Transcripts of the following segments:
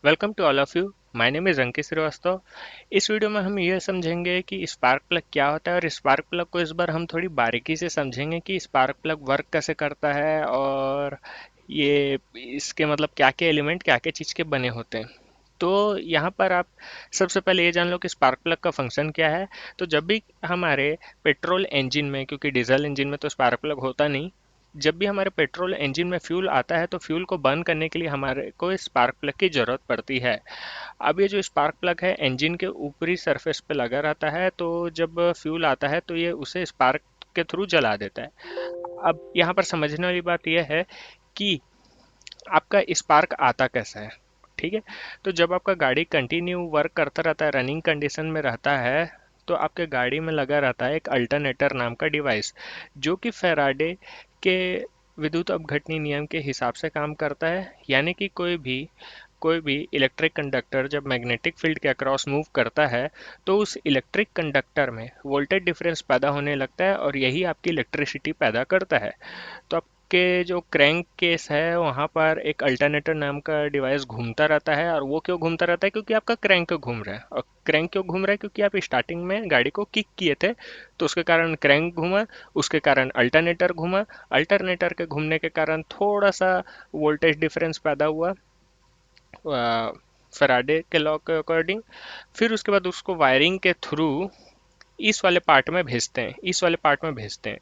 Welcome to all of you. My name is Ankit Srivastava. इस video में हम यह समझेंगे कि स्पार्क प्लग क्या होता है और स्पार्क प्लग को इस बार हम थोड़ी बारीकी से समझेंगे कि स्पार्क प्लग वर्क कैसे करता है और ये इसके मतलब क्या क्या एलिमेंट क्या क्या चीज़ के बने होते हैं। तो यहाँ पर आप सबसे पहले ये जान लो कि स्पार्क प्लग का फंक्शन क्या है। तो जब भी हमारे पेट्रोल इंजन में, क्योंकि डीजल इंजन में तो स्पार्क प्लग होता नहीं, जब भी हमारे पेट्रोल इंजन में फ्यूल आता है तो फ्यूल को बर्न करने के लिए हमारे को स्पार्क प्लग की ज़रूरत पड़ती है। अब ये जो स्पार्क प्लग है इंजन के ऊपरी सरफेस पे लगा रहता है, तो जब फ्यूल आता है तो ये उसे स्पार्क के थ्रू जला देता है। अब यहाँ पर समझने वाली बात यह है कि आपका स्पार्क आता कैसा है। ठीक है, तो जब आपका गाड़ी कंटिन्यू वर्क करता रहता है, रनिंग कंडीशन में रहता है, तो आपके गाड़ी में लगा रहता है एक अल्टरनेटर नाम का डिवाइस, जो कि फैराडे के विद्युत अपघटनी नियम के हिसाब से काम करता है। यानी कि कोई भी इलेक्ट्रिक कंडक्टर जब मैग्नेटिक फील्ड के अक्रॉस मूव करता है तो उस इलेक्ट्रिक कंडक्टर में वोल्टेज डिफरेंस पैदा होने लगता है और यही आपकी इलेक्ट्रिसिटी पैदा करता है। तो आपके जो क्रैंक केस है वहाँ पर एक अल्टरनेटर नाम का डिवाइस घूमता रहता है। और वो क्यों घूमता रहता है? क्योंकि आपका क्रैंक घूम रहा है। और क्रैंक क्यों घूम रहा है? क्योंकि आप स्टार्टिंग में गाड़ी को किक किए थे, तो उसके कारण क्रैंक घूमा, उसके कारण अल्टरनेटर घूमा, अल्टरनेटर के घूमने के कारण थोड़ा सा वोल्टेज डिफरेंस पैदा हुआ फैराडे के लॉ के अकॉर्डिंग। फिर उसके बाद उसको वायरिंग के थ्रू इस वाले पार्ट में भेजते हैं।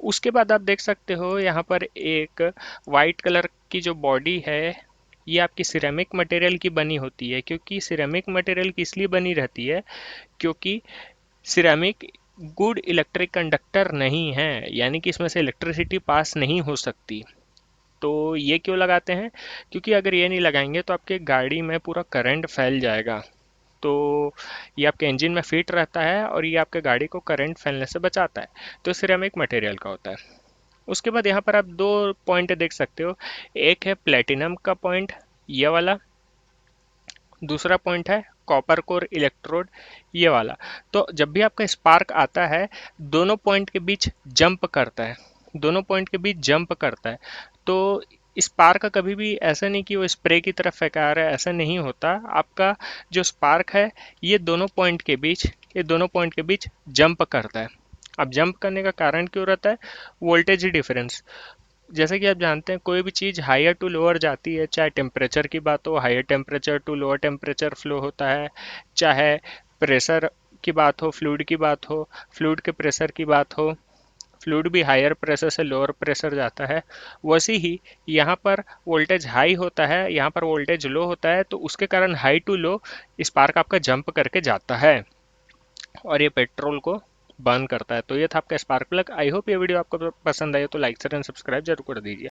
उसके बाद आप देख सकते हो यहाँ पर एक वाइट कलर की जो बॉडी है, ये आपकी सिरेमिक मटेरियल की बनी होती है। क्योंकि सिरेमिक मटेरियल की इसलिए बनी रहती है क्योंकि सिरेमिक गुड इलेक्ट्रिक कंडक्टर नहीं है, यानी कि इसमें से इलेक्ट्रिसिटी पास नहीं हो सकती। तो ये क्यों लगाते हैं? क्योंकि अगर ये नहीं लगाएंगे तो आपके गाड़ी में पूरा करंट फैल जाएगा। तो ये आपके इंजन में फिट रहता है और ये आपके गाड़ी को करंट फैलने से बचाता है। तो सिरेमिक मटेरियल का होता है। उसके बाद यहाँ पर आप दो पॉइंट देख सकते हो। एक है प्लेटिनम का पॉइंट, ये वाला। दूसरा पॉइंट है कॉपर कोर इलेक्ट्रोड, ये वाला। तो जब भी आपका स्पार्क आता है, दोनों पॉइंट के बीच जंप करता है, दोनों पॉइंट के बीच जंप करता है। तो स्पार्क कभी भी ऐसा नहीं कि वो स्प्रे की तरफ फेंका रहा है, ऐसा नहीं होता। आपका जो स्पार्क है ये दोनों पॉइंट के बीच जंप करता है। अब जंप करने का कारण क्यों रहता है? Voltage difference. जैसे कि आप जानते हैं कोई भी चीज़ हायर टू लोअर जाती है, चाहे टेम्परेचर की बात हो, higher temperature to lower temperature flow होता है, चाहे प्रेशर की बात हो, फ्लूइड की बात हो, फ्लूइड के प्रेशर की बात हो, फ्लूइड भी हायर प्रेशर से लोअर प्रेशर जाता है। वैसे ही यहाँ पर वोल्टेज हाई होता है, यहाँ पर वोल्टेज लो होता है, तो उसके कारण हाई टू लो स्पार्क आपका जंप करके जाता है और ये पेट्रोल को बर्न करता है। तो ये था आपका स्पार्क प्लग। आई होप ये वीडियो आपको पसंद आई हो तो लाइक शेयर एंड सब्सक्राइब जरूर कर दीजिए।